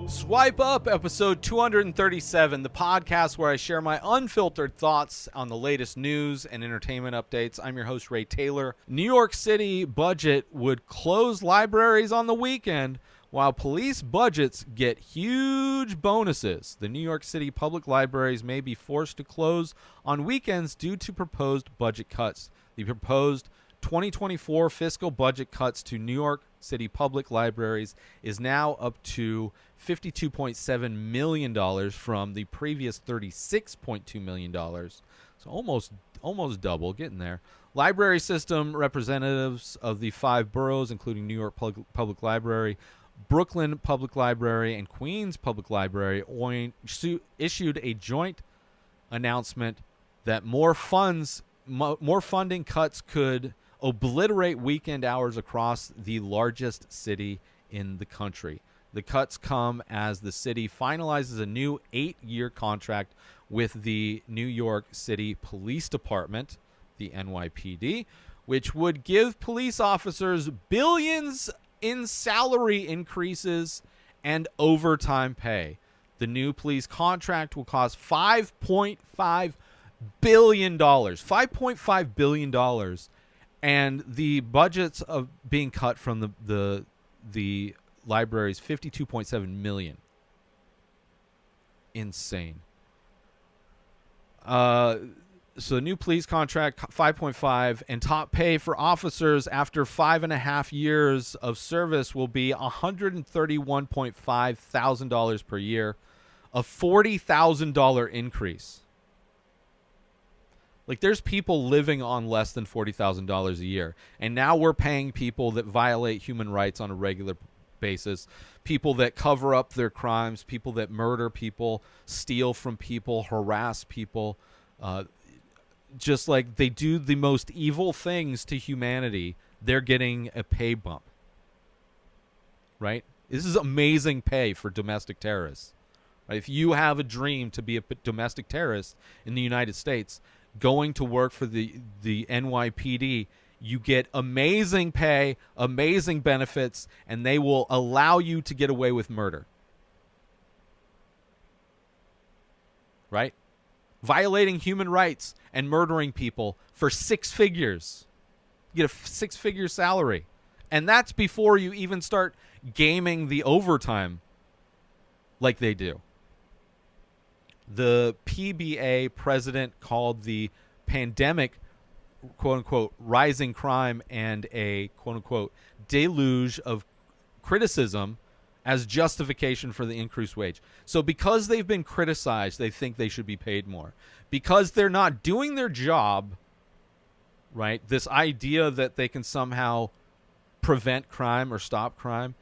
Swipe Up, episode 237, the podcast where I share my unfiltered thoughts on the latest news and entertainment updates. I'm your host, Ray Taylor. New York City budget would close libraries on the weekend, while police budgets get huge bonuses. The New York City public libraries may be forced to close on weekends due to proposed budget cuts. The proposed 2024 fiscal budget cuts to New York City public libraries is now up to $52.7 million from the previous $36.2 million. So almost double, getting there. Library system representatives of the 5 boroughs, including New York Public Library, Brooklyn Public Library, and Queens Public Library, issued a joint announcement that more funding cuts could obliterate weekend hours across the largest city in the country. The cuts come as the city finalizes a new 8-year contract with the New York City Police Department, the NYPD, which would give police officers billions in salary increases and overtime pay. The new police contract will cost $5.5 billion. $5.5 billion. And the budgets of being cut from the libraries, $52.7 million. Insane. So the new police contract, 5.5, and top pay for officers after 5.5 years of service will be $131.5 thousand per year, a $40,000 increase. Like, there's people living on less than $40,000 a year, and now we're paying people that violate human rights on a regular basis, people that cover up their crimes, people that murder people, steal from people, harass people, just like they do the most evil things to humanity. They're getting a pay bump, right? This is amazing pay for domestic terrorists. Right? If you have a dream to be a domestic terrorist in the United States, going to work for the NYPD, you get amazing pay, amazing benefits, and they will allow you to get away with murder. Right? Violating human rights and murdering people for 6 figures. You get a 6-figure salary. And that's before you even start gaming the overtime like they do. The PBA president called the pandemic, quote-unquote, rising crime and a, quote-unquote, deluge of criticism as justification for the increased wage. So because they've been criticized, they think they should be paid more. Because they're not doing their job, right, this idea that they can somehow prevent crime or stop crime,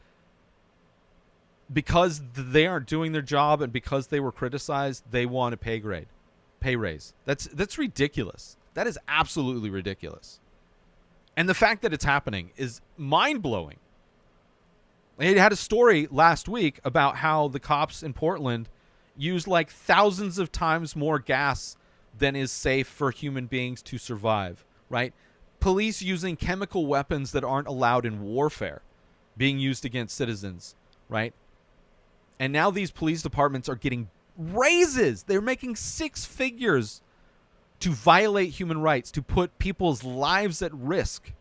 because they aren't doing their job and because they were criticized, they want a pay raise. That's ridiculous. That is absolutely ridiculous. And the fact that it's happening is mind-blowing. It had a story last week about how the cops in Portland use like thousands of times more gas than is safe for human beings to survive, right? Police using chemical weapons that aren't allowed in warfare being used against citizens, right? And now these police departments are getting raises. They're making 6 figures to violate human rights, to put people's lives at risk.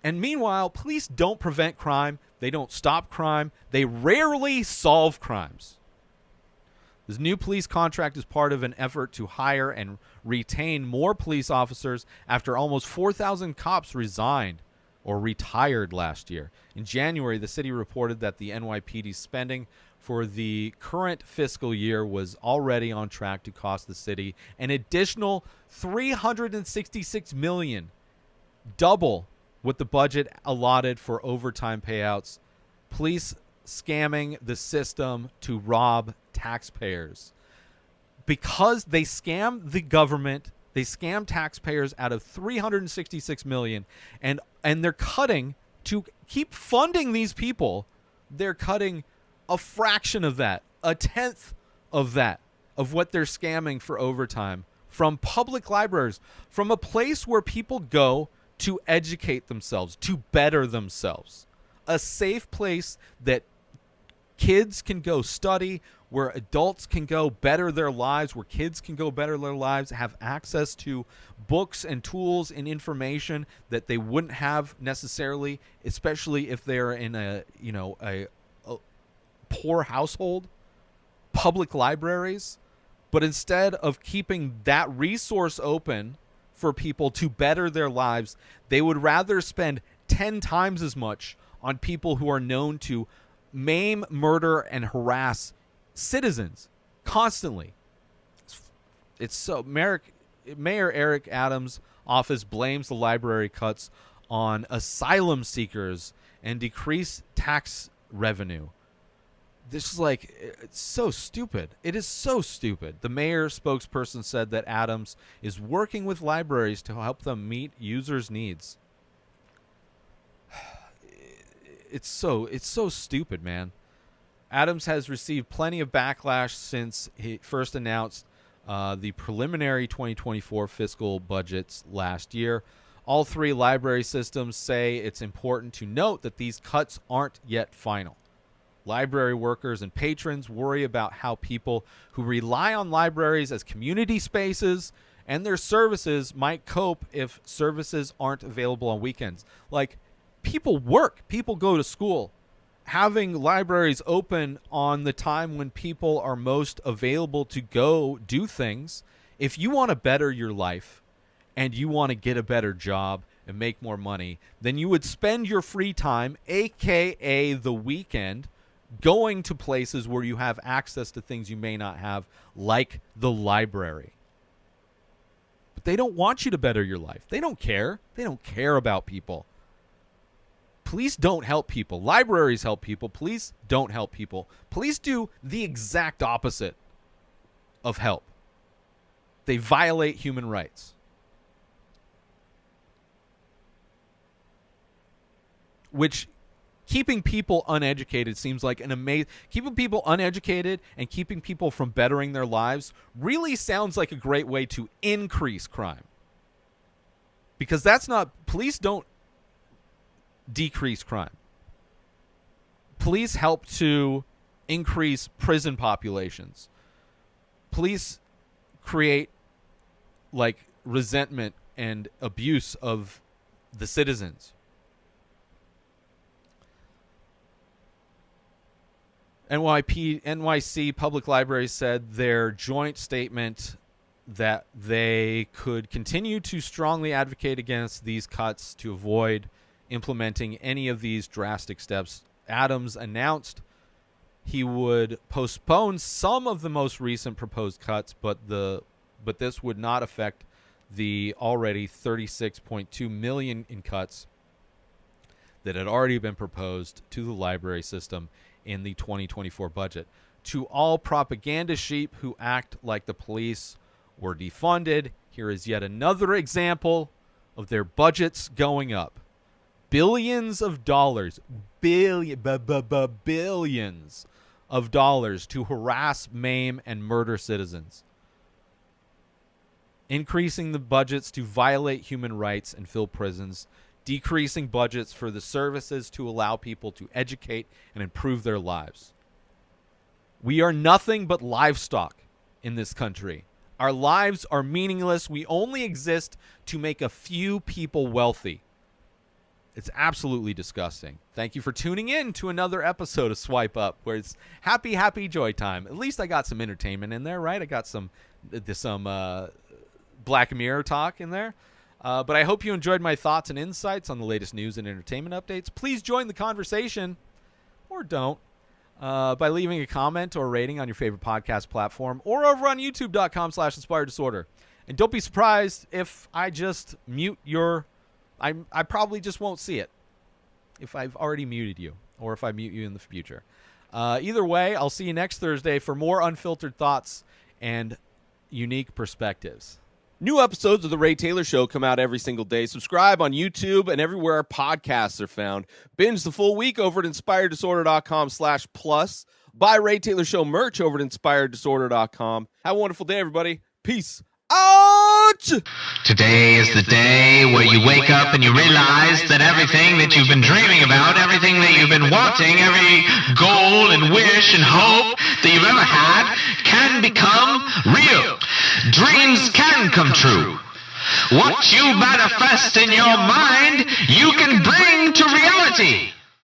And meanwhile, police don't prevent crime. They don't stop crime. They rarely solve crimes. This new police contract is part of an effort to hire and retain more police officers after almost 4,000 cops resigned or retired last year. In January, the city reported that the NYPD spending for the current fiscal year was already on track to cost the city an additional $366 million, double what the budget allotted for overtime payouts. Police scamming the system to rob taxpayers. Because they scam the government, they scam taxpayers out of $366 million, and they're cutting to keep funding these people. They're cutting a fraction of that, a tenth of that, of what they're scamming for overtime from public libraries, from a place where people go to educate themselves, to better themselves. a safe place that kids can go study, where adults can go better their lives, where kids can go better their lives, have access to books and tools and information that they wouldn't have necessarily, especially if they're in a poor household. Public libraries. But instead of keeping that resource open for people to better their lives, they would rather spend 10 times as much on people who are known to maim, murder, and harass citizens constantly. It's so Mayor Eric Adams' office blames the library cuts on asylum seekers and decreased tax revenue. This is like, it's so stupid. It is so stupid. The mayor spokesperson said that Adams is working with libraries to help them meet users' needs. It's so stupid, man. Adams has received plenty of backlash since he first announced the preliminary 2024 fiscal budgets last year. All three library systems say it's important to note that these cuts aren't yet final. Library workers and patrons worry about how people who rely on libraries as community spaces and their services might cope if services aren't available on weekends. Like, people work, people go to school. Having libraries open on the time when people are most available to go do things, if you want to better your life and you want to get a better job and make more money, then you would spend your free time, aka the weekend, going to places where you have access to things you may not have, like the library. But they don't want you to better your life. They don't care. They don't care about people. Police don't help people. Libraries help people. Police don't help people. Police do the exact opposite of help. They violate human rights. Which, keeping people uneducated seems like an amazing... Keeping people uneducated and keeping people from bettering their lives really sounds like a great way to increase crime. Because that's not... Police don't decrease crime. Police help to increase prison populations. Police create, like, resentment and abuse of the citizens. NYC Public Library said their joint statement that they could continue to strongly advocate against these cuts to avoid implementing any of these drastic steps. Adams announced he would postpone some of the most recent proposed cuts, but this would not affect the already $36.2 million in cuts that had already been proposed to the library system in the 2024 budget. To all propaganda sheep who act like the police were defunded, here is yet another example of their budgets going up. Billions of dollars, billions of dollars to harass, maim, and murder citizens. Increasing the budgets to violate human rights and fill prisons. Decreasing budgets for the services to allow people to educate and improve their lives. We are nothing but livestock in this country. Our lives are meaningless. We only exist to make a few people wealthy. It's absolutely disgusting. Thank you for tuning in to another episode of Swipe Up, where it's happy joy time. At least I got some entertainment in there, right? I got some Black Mirror talk in there. But I hope you enjoyed my thoughts and insights on the latest news and entertainment updates. Please join the conversation, or don't, by leaving a comment or rating on your favorite podcast platform, or over on youtube.com/inspireddisorder. And don't be surprised if I just mute your... I probably just won't see it if I've already muted you, or if I mute you in the future. Either way, I'll see you next Thursday for more unfiltered thoughts and unique perspectives. New episodes of The Ray Taylor Show come out every single day. Subscribe on YouTube and everywhere our podcasts are found. Binge the full week over at inspireddisorder.com/plus. Buy Ray Taylor Show merch over at inspireddisorder.com. Have a wonderful day, everybody. Peace out. Today is the day where you wake up and you realize that everything that you've been dreaming about, everything that you've been wanting, every goal and wish and hope that you've ever had can become real. Dreams can come true. What you manifest in your mind, you can bring to reality.